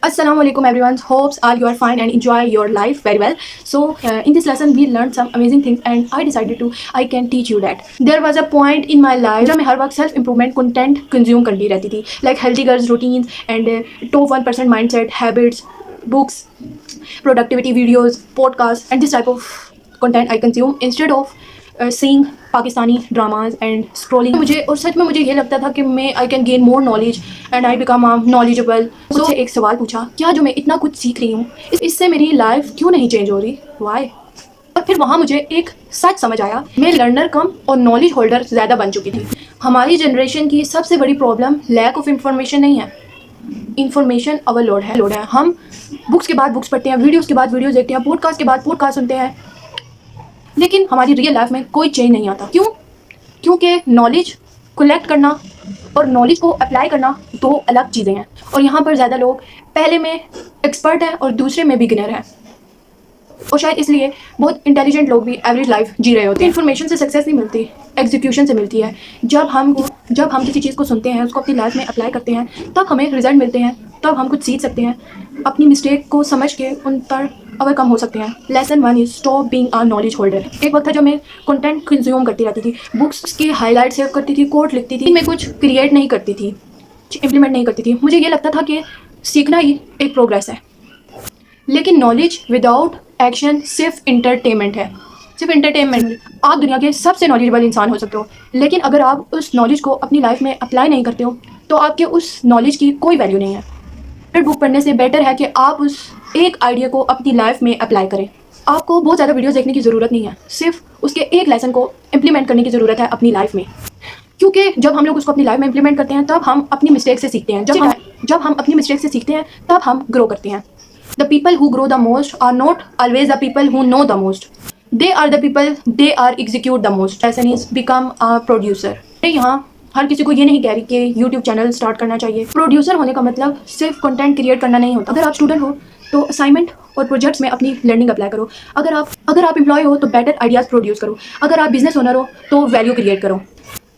Assalamualaikum everyone. Hopes all you are fine and enjoy your life very well. So in this lesson we learned some amazing things and I decided to I can teach you that. There was a point in my life जब मैं हर वक्त self improvement content consume करती रहती थी, like healthy girls routines and top 1% mindset habits, books, productivity videos, podcasts and this type of content I consume instead of seeing Pakistani dramas and scrolling. मुझे और सच में मुझे ये लगता था कि मैं I can gain more knowledge and I become knowledgeable. मुझसे एक सवाल पूछा, क्या जो मैं इतना कुछ सीख रही हूँ इससे मेरी लाइफ क्यों नहीं चेंज हो रही, वाई? और फिर वहाँ मुझे एक सच समझ आया, मैं लर्नर कम और नॉलेज होल्डर ज़्यादा बन चुकी थी। हमारी जनरेशन की सबसे बड़ी प्रॉब्लम लैक ऑफ इंफॉर्मेशन नहीं है, इंफॉर्मेशन ओवरलोड है। हम बुक्स के बाद बुक्स पढ़ते हैं, वीडियोज़ के बाद वीडियोज़ देखते हैं, पॉडकास्ट के बाद पॉडकास्ट सुनते हैं, लेकिन हमारी रियल लाइफ में कोई चेंज नहीं आता। क्यों? क्योंकि नॉलेज कलेक्ट करना और नॉलेज को अप्लाई करना दो अलग चीज़ें हैं। और यहाँ पर ज़्यादा लोग पहले में एक्सपर्ट हैं और दूसरे में बिगिनर हैं, और शायद इसलिए बहुत इंटेलिजेंट लोग भी एवरेज लाइफ जी रहे होते हैं। इन्फॉर्मेशन से सक्सेस नहीं मिलती, एग्जीक्यूशन से मिलती है। जब हम किसी चीज़ को सुनते हैं, उसको अपनी लाइफ में अप्लाई करते हैं, तब हमें रिजल्ट मिलते हैं, तब हम कुछ सीख सकते हैं, अपनी मिस्टेक को समझ के उन पर ओवरकम हो सकते हैं। Lesson 1 is stop being a knowledge holder. एक वक्त था जब मैं कंटेंट कंज्यूम करती रहती थी, बुक्स के हाईलाइट सेव करती थी, कोट लिखती थी, मैं कुछ क्रिएट नहीं करती थी, इम्प्लीमेंट नहीं करती थी। मुझे ये लगता था कि सीखना ही एक प्रोग्रेस है, लेकिन नॉलेज विदाउट एक्शन सिर्फ इंटरटेनमेंट है, सिर्फ इंटरटेनमेंट। आप दुनिया के सबसे नॉलेजेबल इंसान हो सकते हो, लेकिन अगर आप उस नॉलेज को अपनी लाइफ में अप्लाई नहीं करते हो तो आपके उस नॉलेज की कोई वैल्यू नहीं है। फिर बुक पढ़ने से बेटर है कि आप उस एक आइडिया को अपनी लाइफ में अप्लाई करें। आपको बहुत ज़्यादा वीडियोस देखने की ज़रूरत नहीं है, सिर्फ उसके एक लेसन को इम्प्लीमेंट करने की ज़रूरत है अपनी लाइफ में। क्योंकि जब हम लोग उसको अपनी लाइफ में इम्प्लीमेंट करते हैं तब हम अपनी मिस्टेक से सीखते हैं। जब हम अपनी मिस्टेक से सीखते हैं तब हम ग्रो करते हैं। The people who grow the most are not always the people who know the most. They are the people they are execute the most. Lesson is become a producer. यहाँ हर किसी को ये नहीं कह रही कि YouTube चैनल स्टार्ट करना चाहिए। प्रोड्यूसर होने का मतलब सिर्फ कंटेंट क्रिएट करना नहीं होता। अगर आप स्टूडेंट हो तो असाइनमेंट और प्रोजेक्ट्स में अपनी लर्निंग अप्लाई करो। अगर आप एम्प्लॉय हो तो बेटर आइडियाज़ प्रोड्यूस करो। अगर आप बिजनेस ओनर हो तो वैल्यू क्रिएट करो।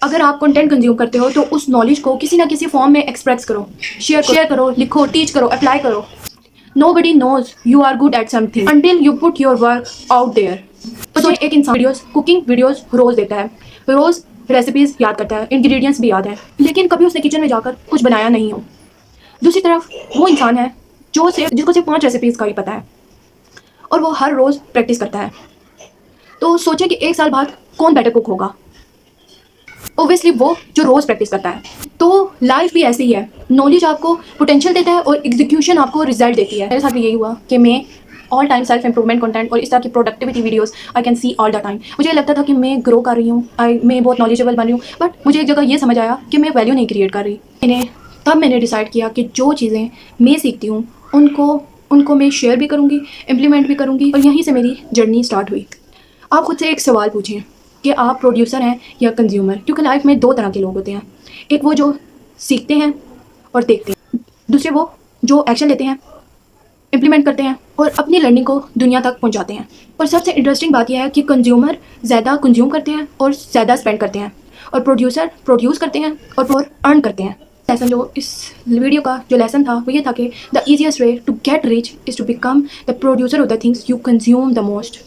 अगर आप कंटेंट कंज्यूम करते हो तो उस नॉलेज को किसी ना किसी फॉर्म में एक्सप्रेस करो, शेयर करो, लिखो, टीच करो, अप्लाई करो। Nobody knows you are good at something until you put your work out there. तो एक इंसान कुकिंग वीडियोस रोज़ देखता है, रोज़ रेसिपीज़ याद करता है, इंग्रेडिएंट्स भी याद है, लेकिन कभी उसने किचन में जाकर कुछ बनाया नहीं हो। दूसरी तरफ वो इंसान है जिसको सिर्फ 5 रेसिपीज़ का ही पता है और वो हर रोज़ प्रैक्टिस करता है। तो सोचे कि 1 साल बाद कौन बेटर कुक होगा? ओबियसली वो जो रोज़ प्रैक्टिस करता है। तो लाइफ भी ऐसी ही है, नॉलेज आपको पोटेंशियल देता है और एग्जीक्यूशन आपको रिजल्ट देती है। मेरे साथ भी यही हुआ कि मैं all time self improvement content और इस तरह की productivity videos I can see all the time. मुझे लगता था कि मैं ग्रो कर रही हूँ, मैं बहुत नॉलेजेबल बन रही हूँ, बट मुझे एक जगह ये समझ आया कि मैं वैल्यू नहीं क्रिएट कर रही। तब मैंने डिसाइड किया कि जो चीज़ें मैं सीखती हूँ उनको मैं शेयर भी करूँगी, इम्प्लीमेंट भी करूँगी, और यहीं से मेरी जर्नी स्टार्ट हुई। आप खुद से एक सवाल पूछें कि आप प्रोड्यूसर हैं या कंज्यूमर, क्योंकि लाइफ में 2 तरह के लोग होते हैं। एक वो जो सीखते हैं और देखते हैं, दूसरे वो जो एक्शन लेते हैं, इम्प्लीमेंट करते हैं और अपनी लर्निंग को दुनिया तक पहुंचाते हैं। और सबसे इंटरेस्टिंग बात यह है कि कंज्यूमर ज़्यादा कंज्यूम करते हैं और ज़्यादा स्पेंड करते हैं, और प्रोड्यूसर प्रोड्यूस करते हैं और अर्न करते हैं। लेसन जो इस वीडियो का जो लेसन था वो ये था कि the easiest way to get rich is to become the producer of the things you consume the most.